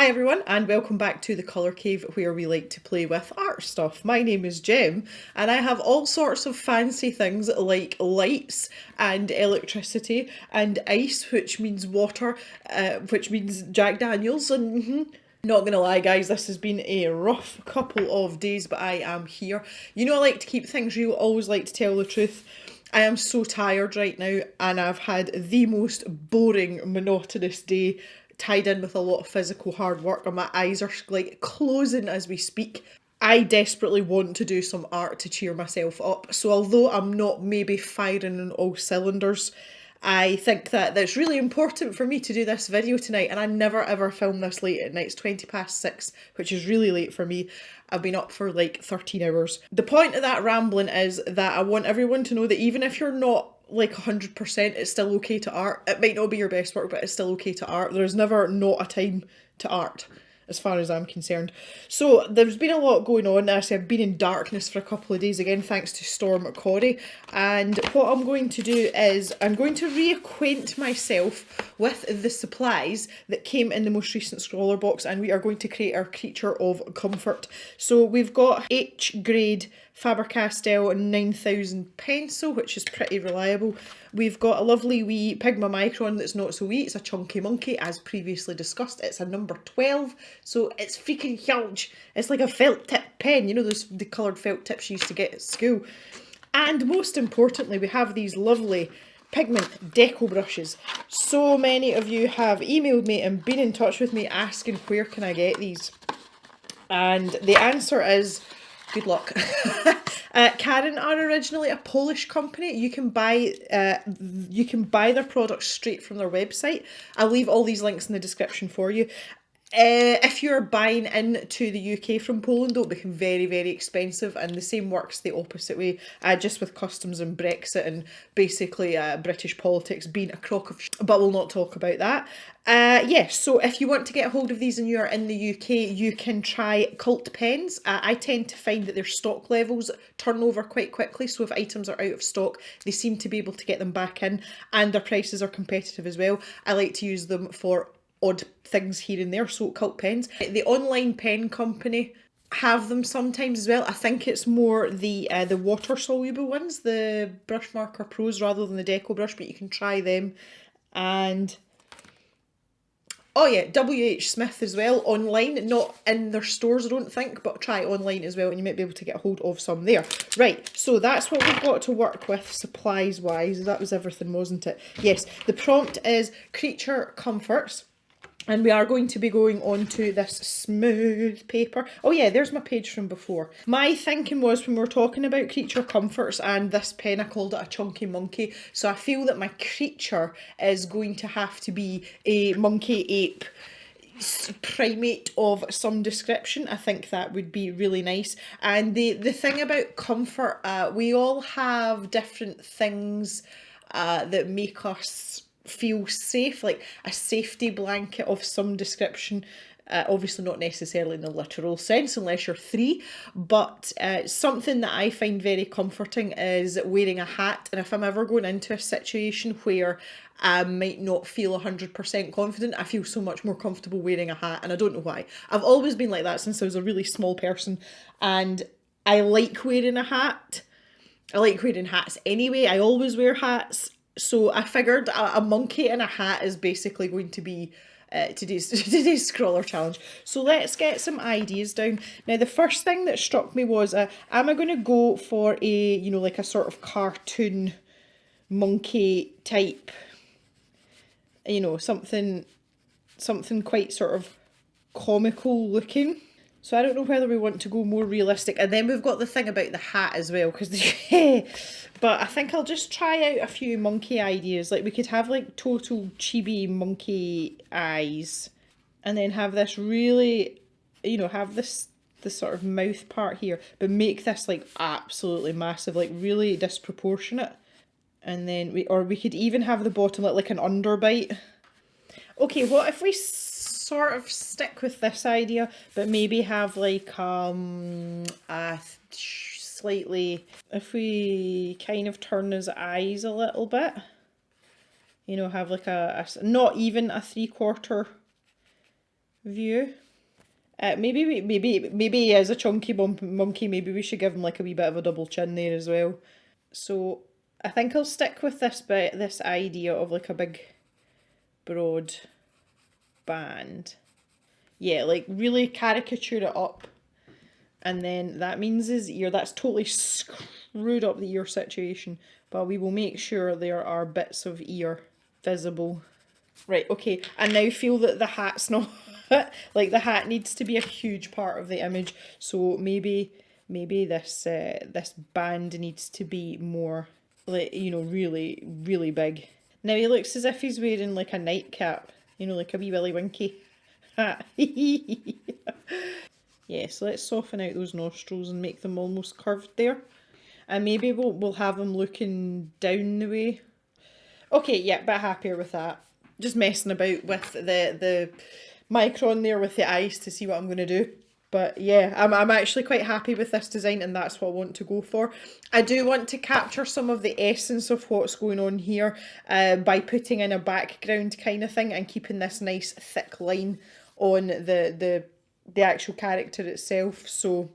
Hi everyone and welcome back to the Colour Cave where we like to play with art stuff. My name is Jem and I have all sorts of fancy things like lights and electricity and ice, which means water, which means Jack Daniels and not gonna lie guys, this has been a rough couple of days, but I am here. You know I like to keep things real, always like to tell the truth. I am so tired right now and I've had the most boring, monotonous day tied in with a lot of physical hard work and my eyes are like closing as we speak. I desperately want to do some art to cheer myself up. So although I'm not maybe firing on all cylinders, I think that it's really important for me to do this video tonight, and I never ever film this late at night. It's 6:20, which is really late for me. I've been up for like 13 hours. The point of that rambling is that I want everyone to know that even if you're not like 100%, it's still okay to art. It might not be your best work, but it's still okay to art. There's never not a time to art, as far as I'm concerned. So there's been a lot going on. As I said, I've been in darkness for a couple of days again, thanks to Storm Corey. And what I'm going to do is I'm going to reacquaint myself with the supplies that came in the most recent scrawler box, and we are going to create our creature of comfort. So we've got H grade Faber-Castell 9000 pencil, which is pretty reliable. We've got a lovely wee Pigma Micron that's not so wee. It's a chunky monkey, as previously discussed. It's a number 12, so it's freaking huge. It's like a felt tip pen, you know, the coloured felt tips you used to get at school. And most importantly, we have these lovely pigment deco brushes. So many of you have emailed me and been in touch with me asking where can I get these. And the answer is good luck. Karin are originally a Polish company. You can buy their products straight from their website. I'll leave all these links in the description for you. If you're buying into the UK from Poland, it'll become very, very expensive, and the same works the opposite way, just with customs and Brexit and basically British politics being a crock of shit, but we'll not talk about that. Yes, so if you want to get a hold of these and you're in the UK, you can try Cult Pens. I tend to find that their stock levels turn over quite quickly, so if items are out of stock, they seem to be able to get them back in, and their prices are competitive as well. I like to use them for odd things here and there, so Cult Pens. The online pen company have them sometimes as well. I think it's more the water soluble ones, the Brush Marker Pros rather than the Decobrush, but you can try them. And oh yeah, WH Smith as well, online, not in their stores I don't think, but try online as well and you might be able to get a hold of some there. Right, so that's what we've got to work with supplies wise. That was everything, wasn't it? Yes, the prompt is Creature Comforts. And we are going to be going on to this smooth paper. Oh yeah, there's my page from before. My thinking was when we were talking about creature comforts and this pen, I called it a chunky monkey. So I feel that my creature is going to have to be a monkey ape primate of some description. I think that would be really nice. And the thing about comfort, we all have different things that make us feel safe, like a safety blanket of some description. Obviously not necessarily in the literal sense unless you're 3, but something that I find very comforting is wearing a hat. And if I'm ever going into a situation where I might not feel 100% confident, I feel so much more comfortable wearing a hat, and I don't know why. I've always been like that since I was a really small person, and I like wearing a hat. I like wearing hats anyway. I always wear hats. So I figured a monkey in a hat is basically going to be today's scrawler challenge. So let's get some ideas down. Now the first thing that struck me was, am I going to go for a, you know, like a sort of cartoon monkey type, you know, something quite sort of comical looking. So I don't know whether we want to go more realistic. And then we've got the thing about the hat as well, because but I think I'll just try out a few monkey ideas. Like we could have like total chibi monkey eyes, and then have this really, you know, have this sort of mouth part here, but make this like absolutely massive, like really disproportionate. And then we could even have the bottom like an underbite. Okay, what if we sort of stick with this idea, but maybe have like a slightly, if we kind of turn his eyes a little bit, you know, have like a not even a 3/4 view. Maybe he is a chunky monkey. Maybe we should give him like a wee bit of a double chin there as well. So I think I'll stick with this idea of like a big broad band. Yeah, like really caricature it up. And then that means his ear, that's totally screwed up the ear situation. But we will make sure there are bits of ear visible. Right, okay, I now feel that the hat's not, like the hat needs to be a huge part of the image. So maybe this this band needs to be more, like, you know, really, really big. Now he looks as if he's wearing like a nightcap, you know, like a wee Willy Winky hat. Yeah, so let's soften out those nostrils and make them almost curved there. And maybe we'll have him looking down the way. Okay, yeah, bit happier with that. Just messing about with the micron there with the eyes to see what I'm going to do. But yeah, I'm actually quite happy with this design, and that's what I want to go for. I do want to capture some of the essence of what's going on here by putting in a background kind of thing and keeping this nice thick line on the actual character itself. So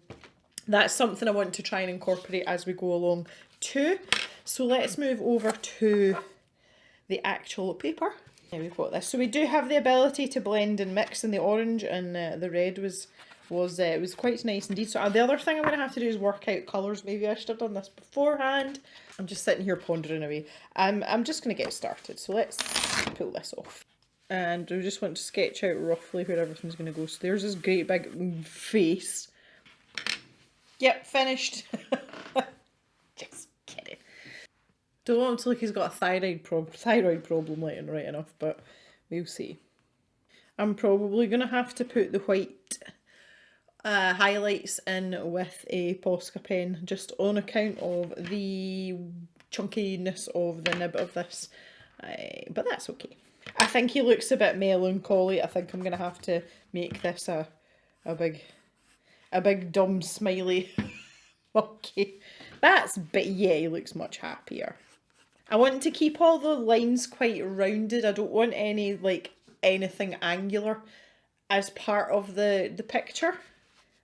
that's something I want to try and incorporate as we go along too. So let's move over to the actual paper. Now we've got this. So we do have the ability to blend and mix, in the orange and the red was quite nice indeed. So the other thing I'm going to have to do is work out colours. Maybe I should have done this beforehand. I'm just sitting here pondering away. I'm just going to get started. So let's pull this off. And we just want to sketch out roughly where everything's going to go. So there's this great big face. Yep, finished. Just kidding. Don't want him to look he's got a thyroid problem right enough, but we'll see. I'm probably going to have to put the white highlights in with a Posca pen, just on account of the chunkiness of the nib of this. But that's okay. I think he looks a bit melancholy. I think I'm going to have to make this a big dumb smiley monkey. But yeah, he looks much happier. I want to keep all the lines quite rounded. I don't want anything angular as part of the picture.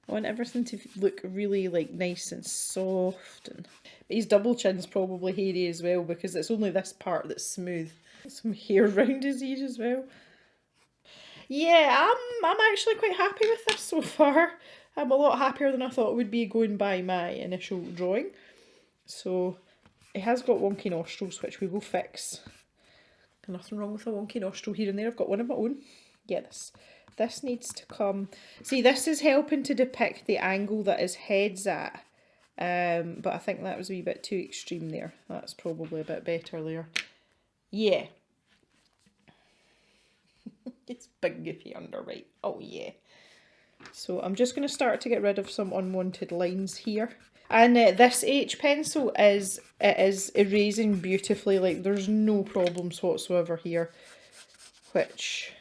I want everything to look really like nice and soft. But his double chin's probably hairy as well, because it's only this part that's smooth. Some hair around his ear as well. Yeah, I'm actually quite happy with this so far. I'm a lot happier than I thought it would be going by my initial drawing. So it has got wonky nostrils, which we will fix. Nothing wrong with a wonky nostril here and there. I've got one of my own. Yeah, this needs to come. See, this is helping to depict the angle that his head's at. But I think that was a wee bit too extreme there. That's probably a bit better there. Yeah. It's big goofy underbite. Oh yeah. So I'm just going to start to get rid of some unwanted lines here. And this H pencil is erasing beautifully. Like, there's no problems whatsoever here, which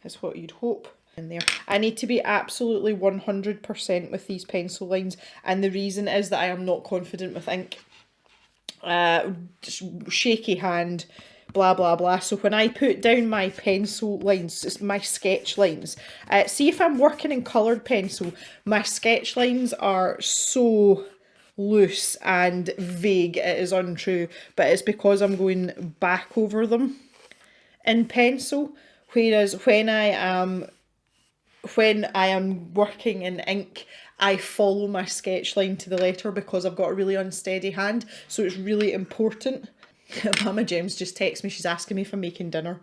is what you'd hope in there. I need to be absolutely 100% with these pencil lines, and the reason is that I am not confident with ink. Shaky hand, blah blah blah. So when I put down my pencil lines, it's my sketch lines, see if I'm working in coloured pencil, my sketch lines are so loose and vague, it is untrue, but it's because I'm going back over them in pencil, whereas when I am working in ink, I follow my sketch line to the letter because I've got a really unsteady hand, so it's really important. Mama Jem's just texted me, she's asking me if I'm making dinner.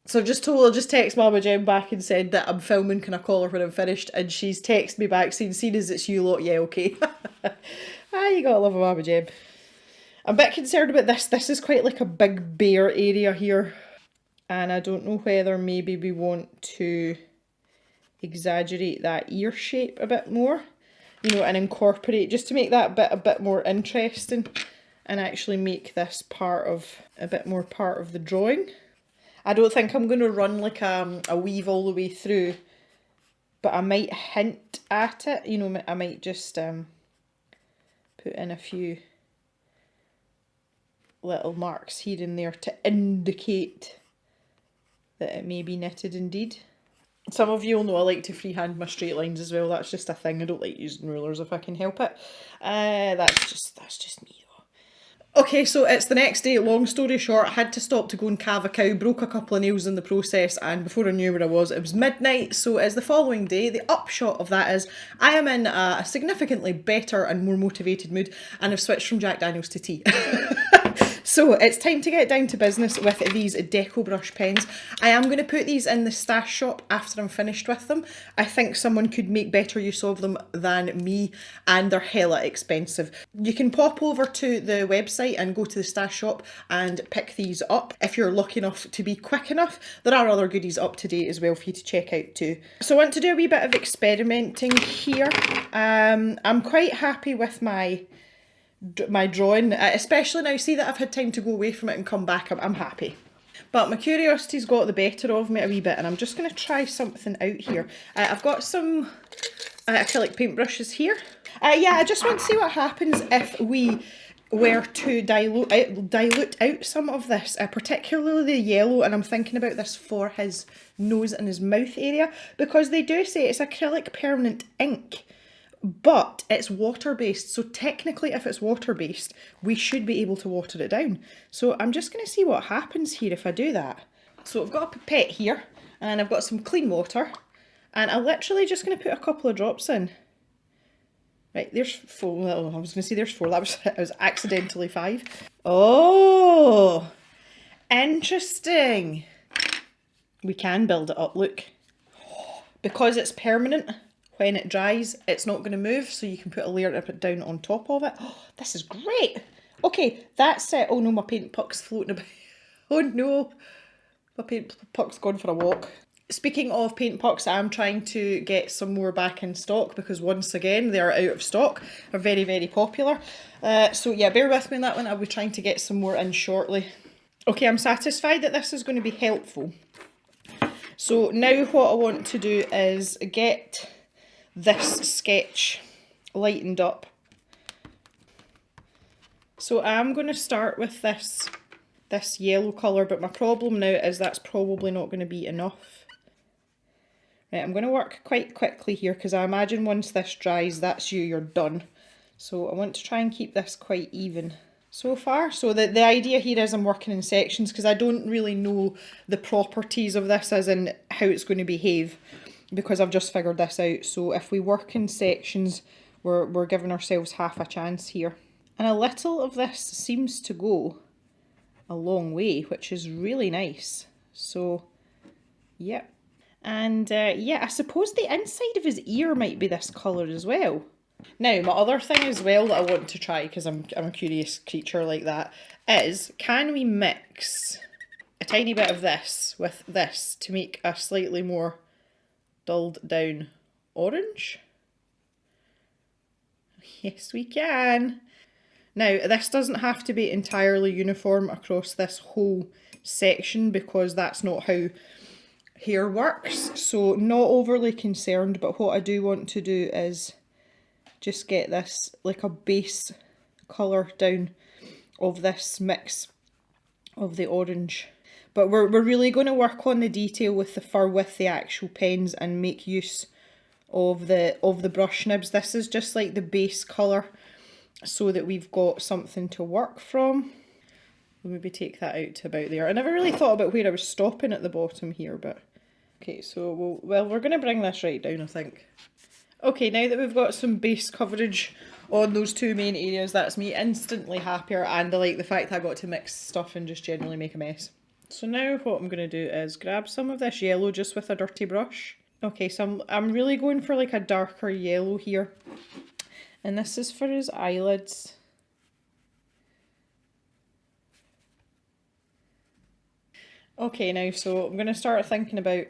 So I've just text Mama Jem back and said that I'm filming, can I call her when I'm finished? And she's texted me back saying, seeing as it's you lot, yeah, okay. You gotta love a Mama Jem. I'm a bit concerned about this. This is quite like a big bare area here. And I don't know whether maybe we want to exaggerate that ear shape a bit more, you know, and incorporate, just to make that bit a bit more interesting and actually make this a bit more part of the drawing. I don't think I'm going to run like a weave all the way through, but I might hint at it, you know, I might just put in a few little marks here and there to indicate that it may be knitted indeed. Some of you will know I like to freehand my straight lines as well. That's just a thing. I don't like using rulers if I can help it. That's just me. Okay, so it's the next day. Long story short, I had to stop to go and calve a cow, broke a couple of nails in the process, and before I knew where I was, it was midnight. So it's the following day. The upshot of that is I am in a significantly better and more motivated mood, and I've switched from Jack Daniels to tea. So it's time to get down to business with these Decobrush pens. I am going to put these in the stash shop after I'm finished with them. I think someone could make better use of them than me, and they're hella expensive. You can pop over to the website and go to the stash shop and pick these up if you're lucky enough to be quick enough. There are other goodies up to date as well for you to check out too. So I want to do a wee bit of experimenting here. I'm quite happy with my drawing, especially now. See that I've had time to go away from it and come back, I'm happy. But my curiosity's got the better of me a wee bit, and I'm just going to try something out here. I've got some acrylic paintbrushes here. Yeah, I just want to see what happens if we were to dilute out some of this, particularly the yellow, and I'm thinking about this for his nose and his mouth area, because they do say it's acrylic permanent ink. But it's water-based, so technically if it's water-based, we should be able to water it down. So I'm just going to see what happens here if I do that. So I've got a pipette here, and I've got some clean water, and I'm literally just going to put a couple of drops in. Right, there's 4. I was going to say there's 4, that was accidentally 5. Oh, interesting. We can build it up, look. Because it's permanent, when it dries, it's not going to move, so you can put a layer of it down on top of it. Oh, this is great. Okay, that's it. Oh no, my paint puck's floating about. Oh no, my paint puck's gone for a walk. Speaking of paint pucks, I'm trying to get some more back in stock because once again, they are out of stock. They're very, very popular. So yeah, bear with me on that one. I'll be trying to get some more in shortly. Okay, I'm satisfied that this is going to be helpful. So now what I want to do is get this sketch lightened up. So I'm going to start with this yellow colour, but my problem now is that's probably not going to be enough. Right, I'm going to work quite quickly here because I imagine once this dries, that's you're done. So I want to try and keep this quite even so far. So the idea here is I'm working in sections because I don't really know the properties of this as in how it's going to behave, because I've just figured this out. So if we work in sections, we're giving ourselves half a chance here. And a little of this seems to go a long way, which is really nice. So, yeah. And yeah, I suppose the inside of his ear might be this colour as well. Now, my other thing as well that I want to try, because I'm a curious creature like that, is can we mix a tiny bit of this with this to make a slightly more dulled down orange? Yes, we can. Now, this doesn't have to be entirely uniform across this whole section because that's not how hair works. So not overly concerned, but what I do want to do is just get this like a base colour down of this mix of the orange. But we're really going to work on the detail with the fur with the actual pens and make use of the brush nibs. This is just like the base colour so that we've got something to work from. We'll maybe take that out to about there. I never really thought about where I was stopping at the bottom here, but okay, so we're going to bring this right down, I think. Okay, now that we've got some base coverage on those two main areas, that's me instantly happier, and I like the fact that I got to mix stuff and just generally make a mess. So now what I'm going to do is grab some of this yellow just with a dirty brush. Okay, so I'm really going for like a darker yellow here. And this is for his eyelids. Okay, now so I'm going to start thinking about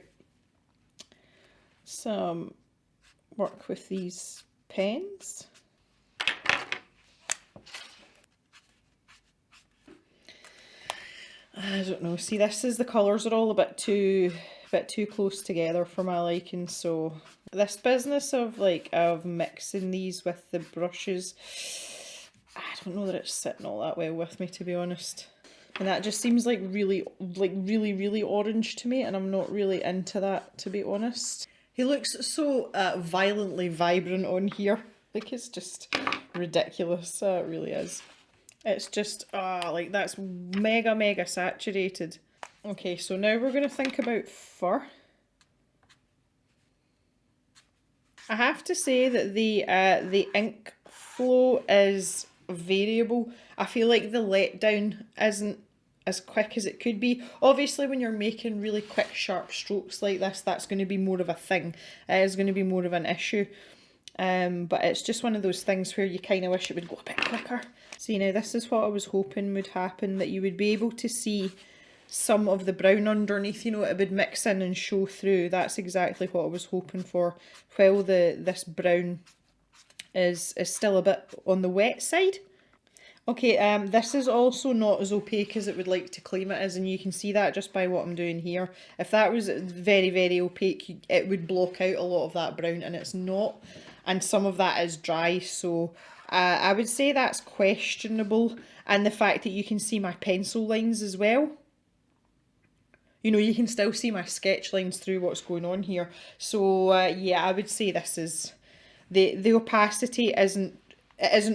some work with these pens. I don't know, see this is the colours are all a bit too close together for my liking, so this business of mixing these with the brushes, I don't know that it's sitting all that well with me, to be honest. And that just seems like really orange to me, and I'm not really into that, to be honest. He looks so violently vibrant on here. Like, it's just ridiculous. It really is. It's just, like, that's mega saturated. Okay, so now we're going to think about fur. I have to say that the ink flow is variable. I feel like the letdown isn't as quick as it could be. Obviously, when you're making really quick, sharp strokes like this, that's going to be more of a thing. It is going to be more of an issue. But it's just one of those things where you kind of wish it would go a bit quicker. See, now this is what I was hoping would happen, that you would be able to see some of the brown underneath, you know, it would mix in and show through. That's exactly what I was hoping for, while this brown is still a bit on the wet side. Okay, this is also not as opaque as it would like to claim it is, and you can see that just by what I'm doing here. If that was very opaque, it would block out a lot of that brown, and it's not. And some of that is dry, so I would say that's questionable. And the fact that you can see my pencil lines as well. You know, you can still see my sketch lines through what's going on here. So yeah, I would say this is the opacity isn't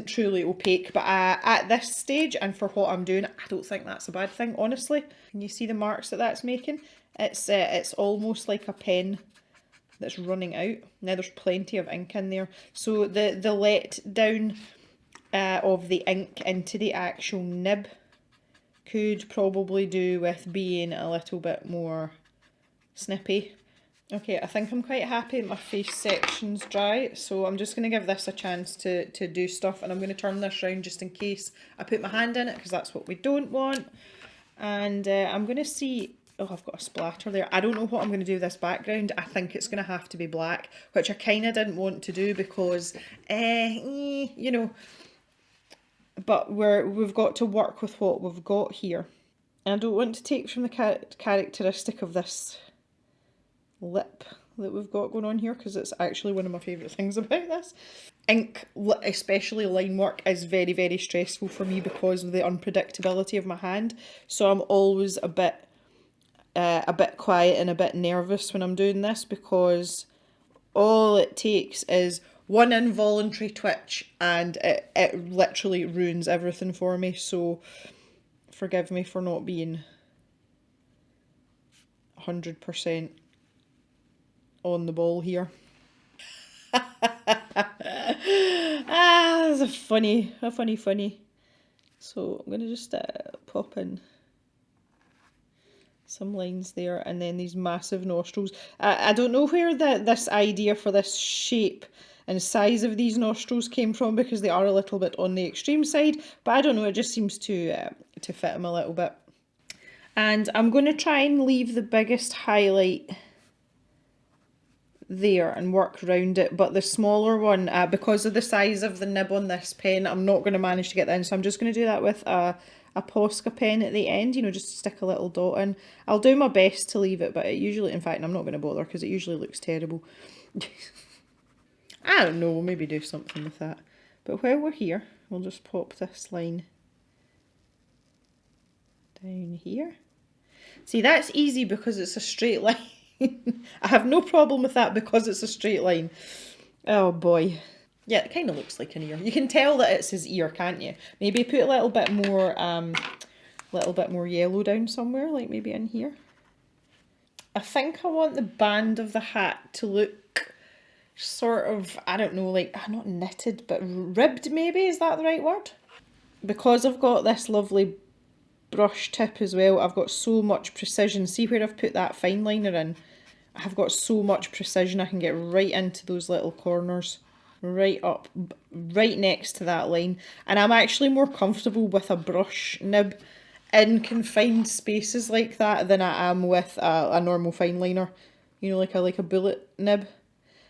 truly opaque, but at this stage and for what I'm doing, I don't think that's a bad thing, honestly. Can you see the marks that that's making? It's almost like a pen that's running out. Now there's plenty of ink in there. So the let down of the ink into the actual nib could probably do with being a little bit more snippy. Okay, I think I'm quite happy my face section's dry, so I'm just going to give this a chance to do stuff, and I'm going to turn this round just in case I put my hand in it, because that's what we don't want. And I'm going to see, oh, I've got a splatter there. I don't know what I'm going to do with this background. I think it's going to have to be black, which I kind of didn't want to do because, you know, but we've got to work with what we've got here. And I don't want to take from the characteristic of this lip that we've got going on here, because it's actually one of my favourite things about this. Ink, especially line work, is very stressful for me because of the unpredictability of my hand. So I'm always a bit quiet and a bit nervous when I'm doing this, because all it takes is one involuntary twitch and it literally ruins everything for me. So forgive me for not being 100% on the ball here. That's a funny. So I'm going to just pop in some lines there, and then these massive nostrils. I don't know where this idea for this shape and size of these nostrils came from, because they are a little bit on the extreme side, but I don't know, it just seems to fit them a little bit. And I'm going to try and leave the biggest highlight there and work around it, but the smaller one, because of the size of the nib on this pen, I'm not going to manage to get that in, so I'm just going to do that with a Posca pen at the end, you know, just stick a little dot in. I'll do my best to leave it, but it usually, in fact, I'm not going to bother because it usually looks terrible. I don't know, we'll maybe do something with that. But while we're here, we'll just pop this line down here. See, that's easy because it's a straight line. I have no problem with that because it's a straight line. Oh boy. Yeah, it kind of looks like an ear. You can tell that it's his ear, can't you? Maybe put a little bit more yellow down somewhere, like maybe in here. I think I want the band of the hat to look sort of, I don't know, like, not knitted, but ribbed maybe, is that the right word? Because I've got this lovely brush tip as well, I've got so much precision. See where I've put that fine liner in? I've got so much precision, I can get right into those little corners, right up, right next to that line. And I'm actually more comfortable with a brush nib in confined spaces like that than I am with a normal fine liner, you know, like a bullet nib.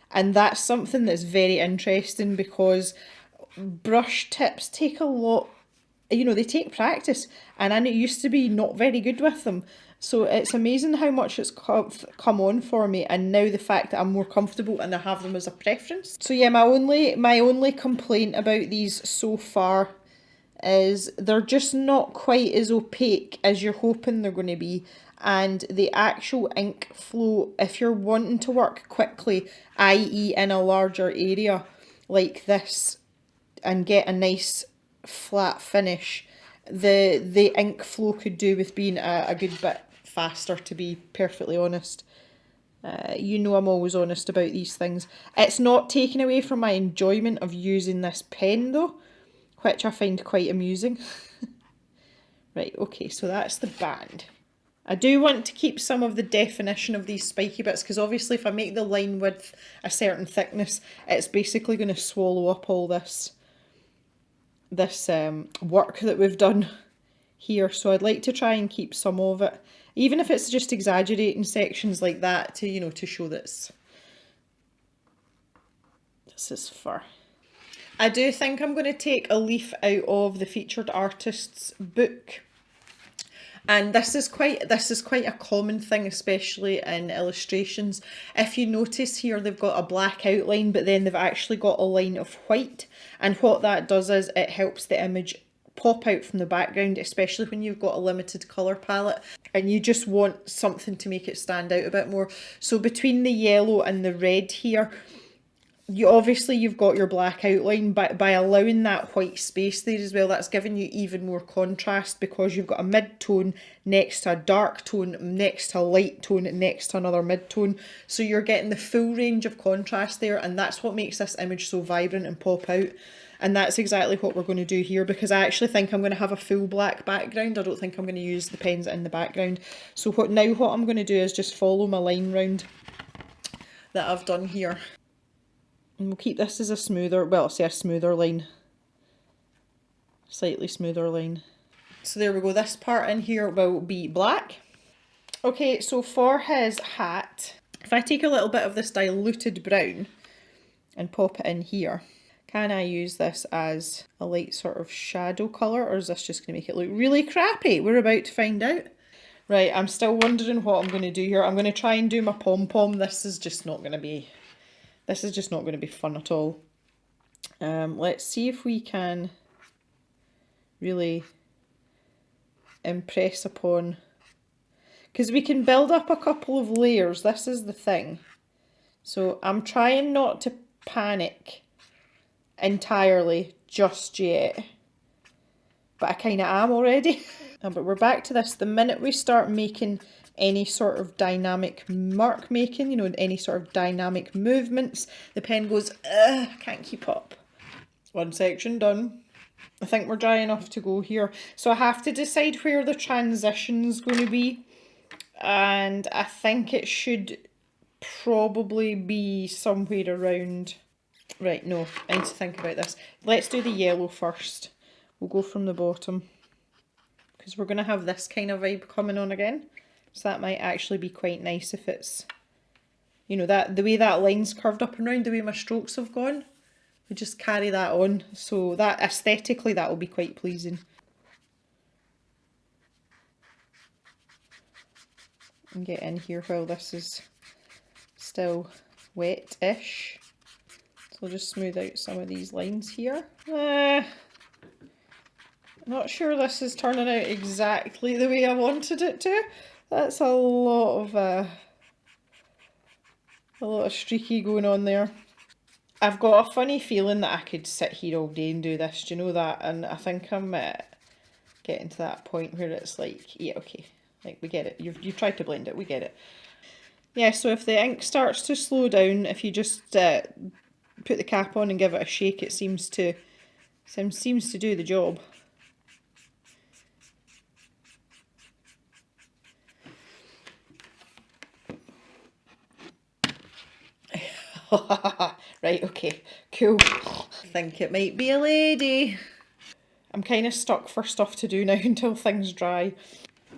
And that's something that's very interesting, because brush tips take a lot, you know, they take practice, and I used to be not very good with them. So it's amazing how much it's come on for me, and now the fact that I'm more comfortable and I have them as a preference. So yeah, my only complaint about these so far is they're just not quite as opaque as you're hoping they're going to be. And the actual ink flow, if you're wanting to work quickly, i.e. in a larger area like this, and get a nice flat finish, the ink flow could do with being a good bit faster, to be perfectly honest. You know I'm always honest about these things. It's not taken away from my enjoyment of using this pen though, which I find quite amusing. Right, okay, so that's the band. I do want to keep some of the definition of these spiky bits, because obviously if I make the line width a certain thickness, it's basically going to swallow up all this work that we've done here. So I'd like to try and keep some of it, even if it's just exaggerating sections like that to, you know, to show that this is fur. I do think I'm going to take a leaf out of the featured artist's book. And this is quite a common thing, especially in illustrations. If you notice here, they've got a black outline, but then they've actually got a line of white. And what that does is it helps the image pop out from the background, especially when you've got a limited colour palette and you just want something to make it stand out a bit more. So between the yellow and the red here, you've got your black outline, but by allowing that white space there as well, that's giving you even more contrast, because you've got a mid-tone next to a dark tone, next to a light tone, next to another mid-tone. So you're getting the full range of contrast there, and that's what makes this image so vibrant and pop out. And that's exactly what we're going to do here, because I actually think I'm going to have a full black background. I don't think I'm going to use the pens in the background. So what I'm going to do is just follow my line round that I've done here. And we'll keep this as a smoother, well, I'll say a smoother line. Slightly smoother line. So there we go, this part in here will be black. Okay, so for his hat, if I take a little bit of this diluted brown and pop it in here, can I use this as a light sort of shadow colour, or is this just going to make it look really crappy? We're about to find out. Right, I'm still wondering what I'm going to do here. I'm going to try and do my pom-pom. This is just not going to be fun at all. Let's see if we can really impress upon, because we can build up a couple of layers. This is the thing. So I'm trying not to panic entirely just yet, but I kind of am already. But we're back to this. The minute we start making any sort of dynamic mark making, you know, any sort of dynamic movements, the pen goes, I can't keep up. One section done. I think we're dry enough to go here. So I have to decide where the transition's going to be. And I think it should probably be somewhere around... Right, no, I need to think about this. Let's do the yellow first. We'll go from the bottom, because we're going to have this kind of vibe coming on again. So that might actually be quite nice if it's, you know, that the way that line's curved up and round, the way my strokes have gone. We just carry that on. So that aesthetically, that will be quite pleasing. And get in here while this is still wet-ish. So I'll just smooth out some of these lines here. Not sure this is turning out exactly the way I wanted it to. That's a lot of streaky going on there. I've got a funny feeling that I could sit here all day and do this, do you know that? And I think I'm getting to that point where it's like, yeah, okay, like we get it. You've tried to blend it, we get it. Yeah, so if the ink starts to slow down, if you just put the cap on and give it a shake, it seems to do the job. Right, okay, cool. I think it might be a lady. I'm kind of stuck for stuff to do now until things dry.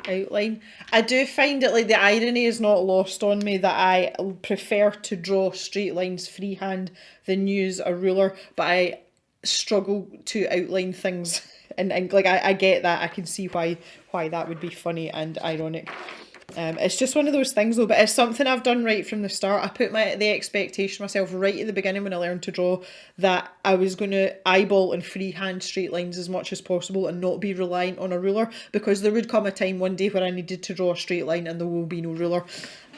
Outline. I do find it, like, the irony is not lost on me that I prefer to draw straight lines freehand than use a ruler, but I struggle to outline things in ink. Like, I get that. I can see why that would be funny and ironic. It's just one of those things though, but it's something I've done right from the start. I put the expectation myself right at the beginning when I learned to draw that I was going to eyeball and freehand straight lines as much as possible and not be reliant on a ruler, because there would come a time one day where I needed to draw a straight line and there will be no ruler.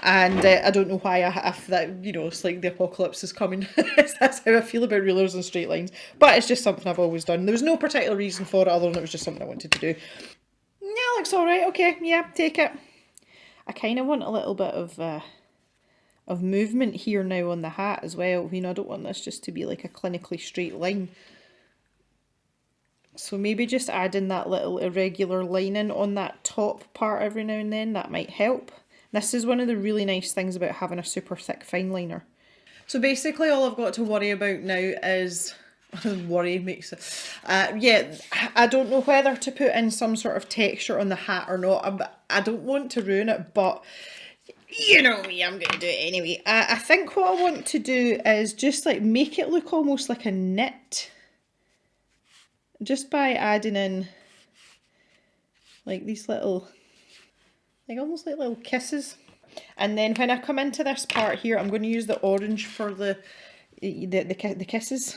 And I don't know why if that, you know, it's like the apocalypse is coming. That's how I feel about rulers and straight lines. But it's just something I've always done. There was no particular reason for it other than it was just something I wanted to do. Yeah, looks alright. Okay, yeah, take it. I kind of want a little bit of movement here now on the hat as well. You know, I don't want this just to be like a clinically straight line. So maybe just adding that little irregular lining on that top part every now and then, that might help. This is one of the really nice things about having a super thick fine liner. So basically all I've got to worry about now is, worry makes it, yeah, I don't know whether to put in some sort of texture on the hat or not. I don't want to ruin it, but you know me, I'm going to do it anyway. I think what I want to do is just like make it look almost like a knit. Just by adding in like these little, like almost like little kisses. And then when I come into this part here, I'm going to use the orange for the kisses.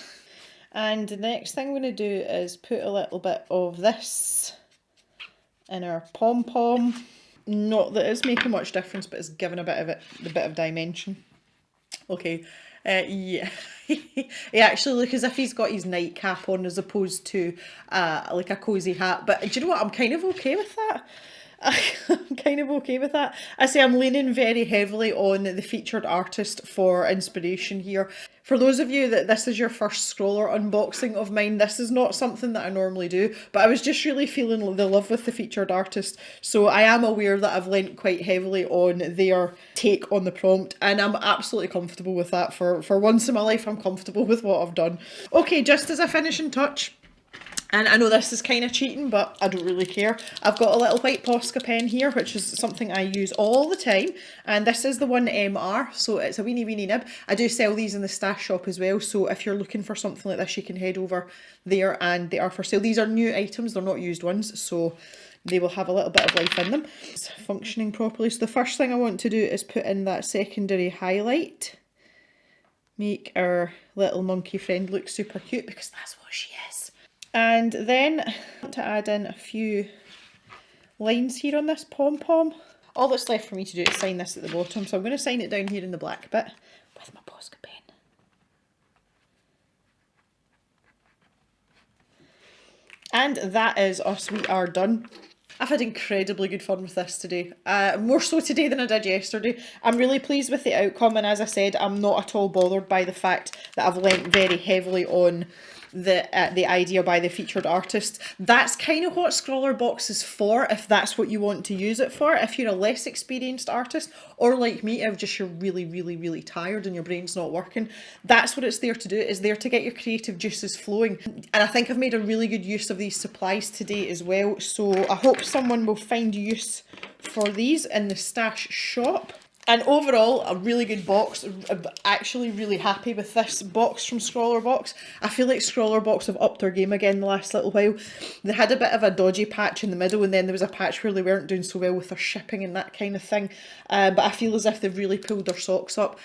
And the next thing I'm going to do is put a little bit of this in our pom-pom. Not that it's making much difference, but it's giving a bit of dimension. Okay, yeah. He actually looks as if he's got his nightcap on as opposed to like a cosy hat. But do you know what? I'm kind of okay with that. I'm kind of okay with that. I say I'm leaning very heavily on the featured artist for inspiration here. For those of you that this is your first scroller unboxing of mine, this is not something that I normally do, but I was just really feeling the love with the featured artist. So I am aware that I've lent quite heavily on their take on the prompt, and I'm absolutely comfortable with that. For once in my life, I'm comfortable with what I've done. Okay, just as a finishing touch, and I know this is kind of cheating, but I don't really care. I've got a little white Posca pen here, which is something I use all the time. And this is the 1MR, so it's a weeny nib. I do sell these in the stash shop as well, so if you're looking for something like this, you can head over there and they are for sale. These are new items, they're not used ones, so they will have a little bit of life in them. It's functioning properly. So the first thing I want to do is put in that secondary highlight. Make our little monkey friend look super cute, because that's what she is. And then I want to add in a few lines here on this pom-pom. All that's left for me to do is sign this at the bottom, so I'm going to sign it down here in the black bit with my Posca pen. And that is us, we are done. I've had incredibly good fun with this today, more so today than I did yesterday. I'm really pleased with the outcome, and as I said, I'm not at all bothered by the fact that I've lent very heavily on the idea by the featured artist. That's kind of what Scrawlrbox is for, if that's what you want to use it for. If you're a less experienced artist, or like me, if just you're really tired and your brain's not working, that's what it's there to do. It's there to get your creative juices flowing. And I think I've made a really good use of these supplies today as well, so I hope someone will find use for these in the stash shop. And overall, a really good box. I'm actually really happy with this box from Scrawlrbox. I feel like Scrawlrbox have upped their game again the last little while. They had a bit of a dodgy patch in the middle, and then there was a patch where they weren't doing so well with their shipping and that kind of thing. But I feel as if they've really pulled their socks up.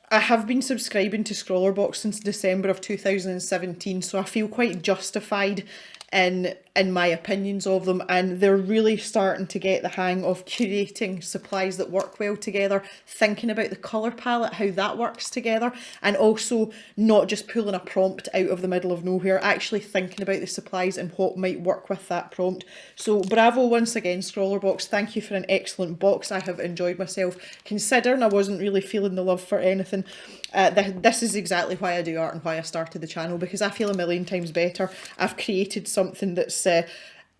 I have been subscribing to Scrawlrbox since December of 2017, so I feel quite justified in my opinions of them, and they're really starting to get the hang of curating supplies that work well together, thinking about the colour palette, how that works together, and also not just pulling a prompt out of the middle of nowhere, actually thinking about the supplies and what might work with that prompt. So bravo once again, Scrawlrbox, thank you for an excellent box. I have enjoyed myself, considering I wasn't really feeling the love for anything. This is exactly why I do art and why I started the channel, because I feel a million times better. I've created something that's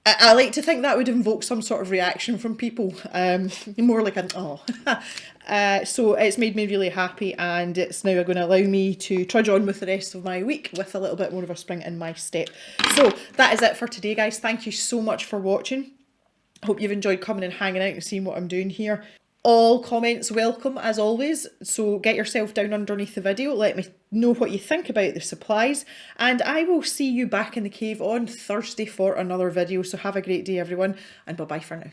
I like to think that would invoke some sort of reaction from people, more like an oh. So it's made me really happy, and it's now going to allow me to trudge on with the rest of my week with a little bit more of a spring in my step. So that is it for today, guys. Thank you so much for watching. I hope you've enjoyed coming and hanging out and seeing what I'm doing here. All comments welcome as always, so get yourself down underneath the video, let me know what you think about the supplies, and I will see you back in the cave on Thursday for another video. So have a great day everyone, and bye bye for now.